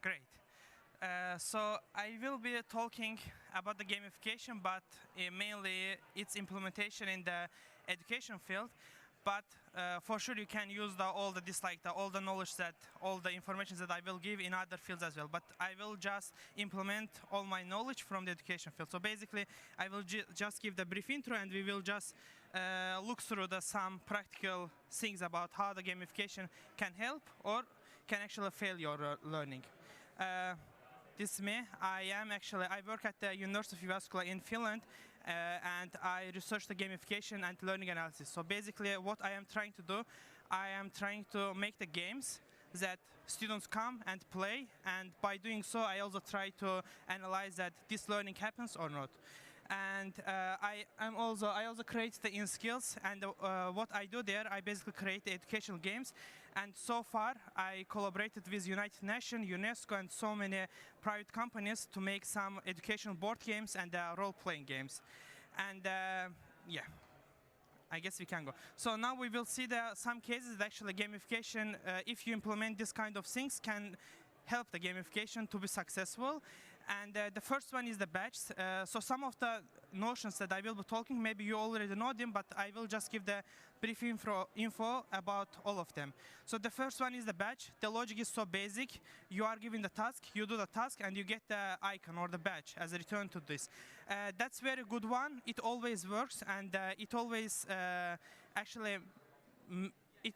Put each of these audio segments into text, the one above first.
Great. So I will be talking about the gamification, but mainly its implementation in the education field. But for sure, you can use all the knowledge all the information that I will give in other fields as well. But I will just implement all my knowledge from the education field. So basically, I will just give the brief intro, and we will just look through some practical things about how the gamification can help or can actually fail your learning. This is me. I work at the University of Jyväskylä in Finland, and I research the gamification and learning analysis. So basically, what I am trying to do, I am trying to make the games that students come and play, and by doing so, I also try to analyze that this learning happens or not. And I also create the Inskillz, and what I do there, I basically create the educational games. And so far, I collaborated with United Nations, UNESCO, and so many private companies to make some educational board games and role-playing games. And yeah, I guess we can go. So now we will see some cases that actually gamification, if you implement this kind of things, can help the gamification to be successful. And the first one is the badge. So some of the notions that I will be talking, maybe you already know them, but I will just give the brief info about all of them. So the first one is the badge. The logic is so basic. You are given the task, you do the task, and you get the icon or the badge as a return to this. That's a very good one. It always works, and it always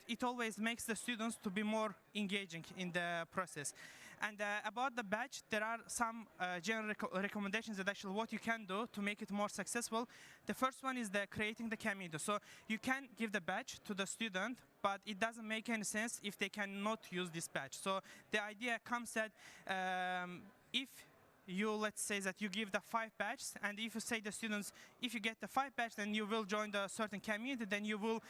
it always makes the students to be more engaging in the process. And about the badge, there are some general recommendations that actually what you can do to make it more successful. The first one is creating the community. So you can give the badge to the student, but it doesn't make any sense if they cannot use this badge. So the idea comes that if let's say that you give the 5 badges, and if you say the students, if you get the 5 badges, then you will join the certain community, then you will,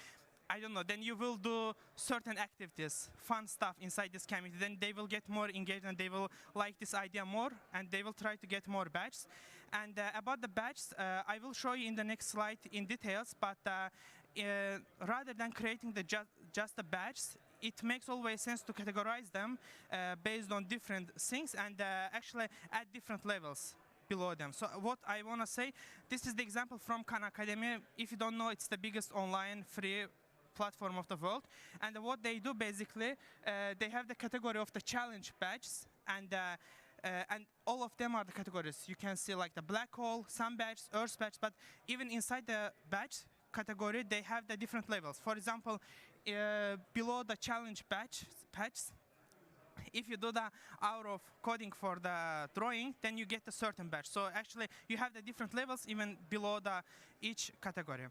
I don't know, then you will do certain activities, fun stuff inside this community. Then they will get more engaged, and they will like this idea more, and they will try to get more badges. And about the badges, I will show you in the next slide in details, but rather than creating just the badges, it makes always sense to categorize them based on different things and actually at different levels below them. So what I want to say, this is the example from Khan Academy. If you don't know, it's the biggest online free platform of the world. And what they do basically, they have the category of the challenge badges, and all of them are the categories. You can see like the black hole, sun badge, earth badge, but even inside the badge category, they have the different levels. For example, below the challenge badge, if you do the hour of coding for the drawing, then you get a certain badge. So actually, you have the different levels even below each category.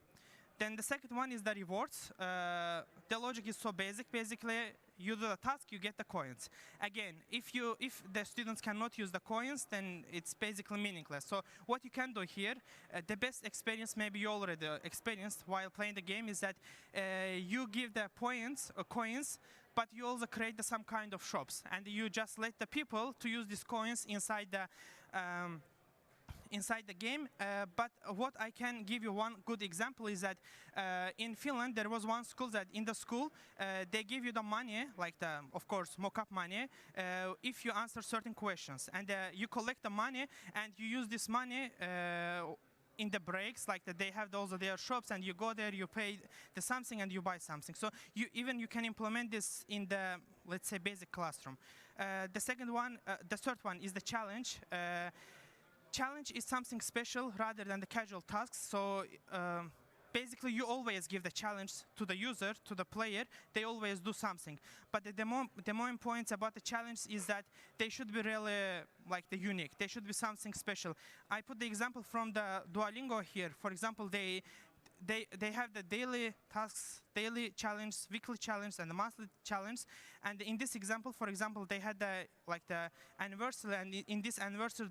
Then the second one is the rewards. The logic is so basic. Basically, you do the task, you get the coins. Again, if the students cannot use the coins, then it's basically meaningless. So what you can do here, the best experience maybe you already experienced while playing the game is that you give the coins, but you also create some kind of shops, and you just let the people to use these coins inside the game. But what I can give you one good example is that in Finland there was one school that in the school they give you the money, like of course mock-up money, if you answer certain questions, and you collect the money and you use this money in the breaks, like they have their shops, and you go there, you pay something, and you buy something. So you can implement this in the, let's say, basic classroom. The third one is the challenge. Challenge is something special rather than the casual tasks. So basically, you always give the challenge to the user, to the player. They always do something. But the main points about the challenge is that they should be really like the unique. They should be something special. I put the example from the Duolingo here. For example, they have the daily tasks, daily challenge, weekly challenge, and the monthly challenge. And in this example, for example, they had the anniversary, and in this anniversary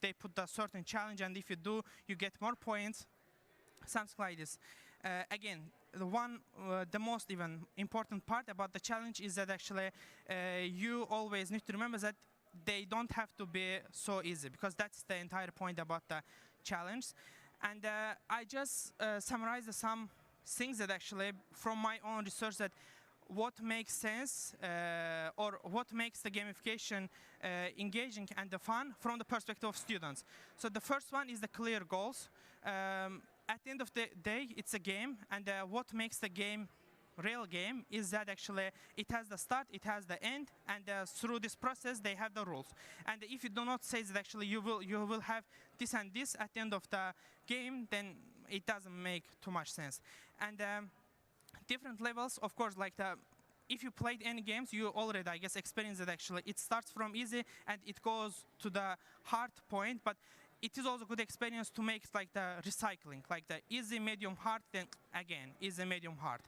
they put a certain challenge, and if you do, you get more points, something like this. Again, the most even important part about the challenge is that actually you always need to remember that they don't have to be so easy, because that's the entire point about the challenge. And I just summarized some things that actually, from my own research, that what makes sense or what makes the gamification engaging and the fun from the perspective of students. So the first one is the clear goals. At the end of the day, it's a game, and what makes the game real game is that actually it has the start, it has the end, and through this process they have the rules. And if you do not say that actually you will have this and this at the end of the game, then it doesn't make too much sense. And different levels, of course, like if you played any games, you already, I guess, experienced it actually. It starts from easy and it goes to the hard point, but it is also a good experience to make like the recycling, like the easy, medium, hard, then again, easy, medium, hard.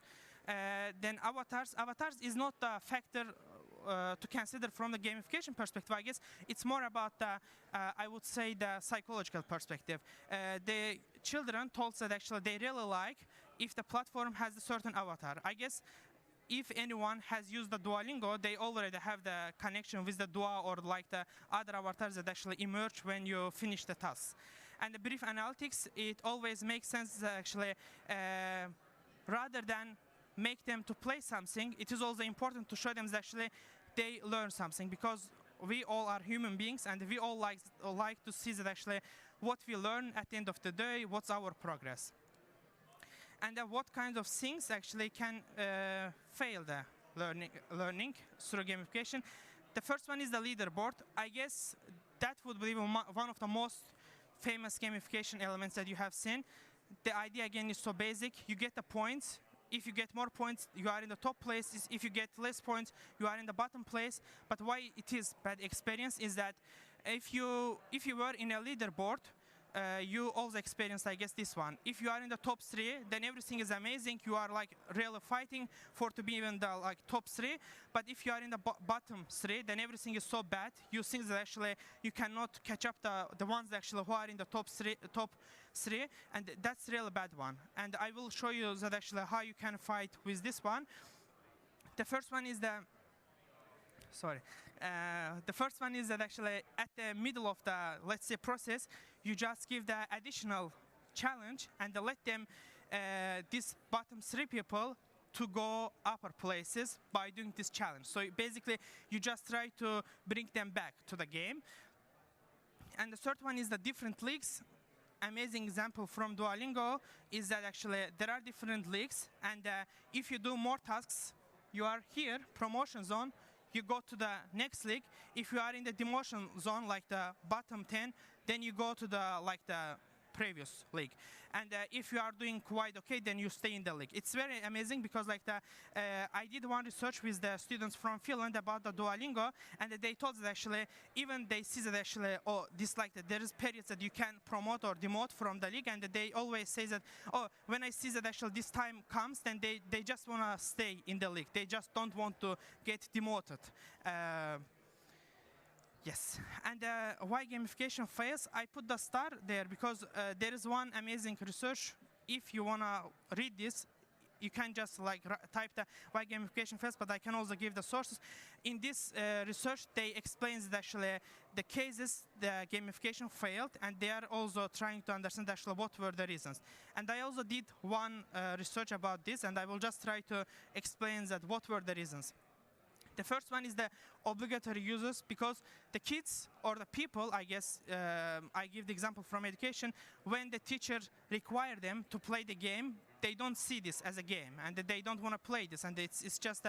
Then avatars. Avatars is not a factor to consider from the gamification perspective. I guess it's more about the, I would say, the psychological perspective. The children told us that actually they really like if the platform has a certain avatar. I guess if anyone has used the Duolingo, they already have the connection with the Duo or like the other avatars that actually emerge when you finish the task. And the brief analytics, it always makes sense actually, rather than make them to play something, it is also important to show them that actually they learn something, because we all are human beings and we all like to see that actually what we learn at the end of the day, what's our progress. And what kind of things actually can fail the learning through gamification. The first one is the leaderboard. I guess that would be one of the most famous gamification elements that you have seen. The idea again is so basic. You get the points. If you get more points, you are in the top places. If you get less points, you are in the bottom place. But why it is bad experience is that if you were in a leaderboard, you also experience, I guess, this one. If you are in the top 3, then everything is amazing. You are like really fighting for to be in the like top 3. But if you are in the bottom 3, then everything is so bad. You think that actually you cannot catch up the ones actually who are in the top 3, and that's really bad one. And I will show you that actually how you can fight with this one. The first one is the the first one is that actually at the middle of the, let's say, process, you just give the additional challenge and let them, these bottom 3 people, to go upper places by doing this challenge. So basically, you just try to bring them back to the game. And the third one is the different leagues. Amazing example from Duolingo is that actually there are different leagues, and if you do more tasks, you are here, promotion zone, you go to the next league. If you are in the demotion zone, like the bottom 10, then you go to the previous league. And if you are doing quite okay, then you stay in the league. It's very amazing because I did one research with the students from Finland about the Duolingo, and they told us that actually even they see that actually, oh, this there is periods that you can promote or demote from the league, and they always say that, oh, when I see that actually this time comes, then they just want to stay in the league. They just don't want to get demoted. Yes, and why gamification fails? I put the star there because there is one amazing research. If you want to read this, you can just type the why gamification fails, but I can also give the sources. In this research, they explain that actually the cases the gamification failed, and they are also trying to understand actually what were the reasons. And I also did one research about this, and I will just try to explain that what were the reasons. The first one is the obligatory users, because the kids or the people, I guess, I give the example from education, when the teacher require them to play the game, they don't see this as a game, and they don't want to play this, and it's just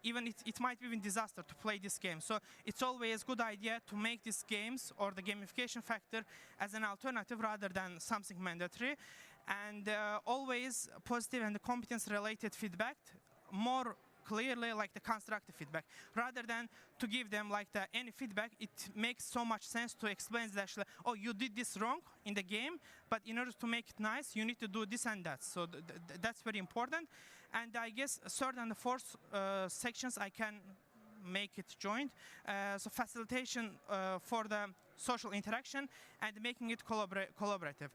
it might be even disaster to play this game. So it's always a good idea to make these games or the gamification factor as an alternative rather than something mandatory, and always positive and competence-related feedback, more clearly like the constructive feedback. Rather than to give them any feedback, it makes so much sense to explain that actually, oh, you did this wrong in the game, but in order to make it nice, you need to do this and that. So that's very important. And I guess third and the fourth sections I can make it joint. So facilitation for the social interaction and making it collaborative.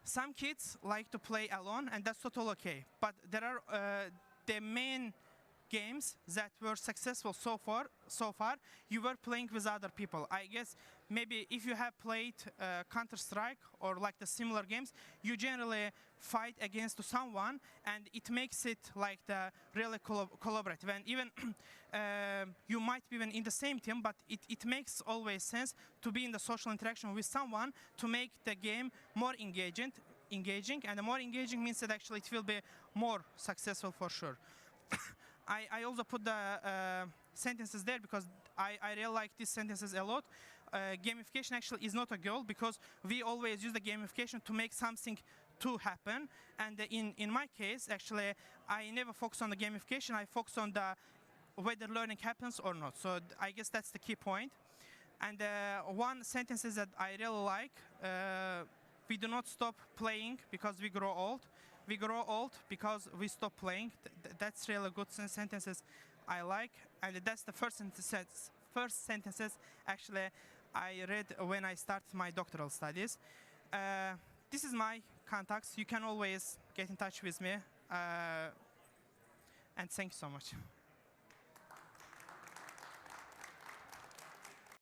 Some kids like to play alone, and that's totally okay. But there are the main games that were successful so far, you were playing with other people. I guess maybe if you have played Counter-Strike or like the similar games, you generally fight against someone, and it makes it like the really collaborative. And even you might be even in the same team, but it makes always sense to be in the social interaction with someone to make the game more engaging, and the more engaging means that actually it will be more successful for sure. I also put the sentences there because I really like these sentences a lot. Gamification actually is not a goal, because we always use the gamification to make something to happen. And in my case, actually, I never focus on the gamification. I focus on the whether learning happens or not. So I guess that's the key point. And one sentence is that I really like, we do not stop playing because we grow old. We grow old because we stop playing. That's really good sentences I like. And that's the first sentences actually I read when I started my doctoral studies. This is my contacts. You can always get in touch with me. And thank you so much.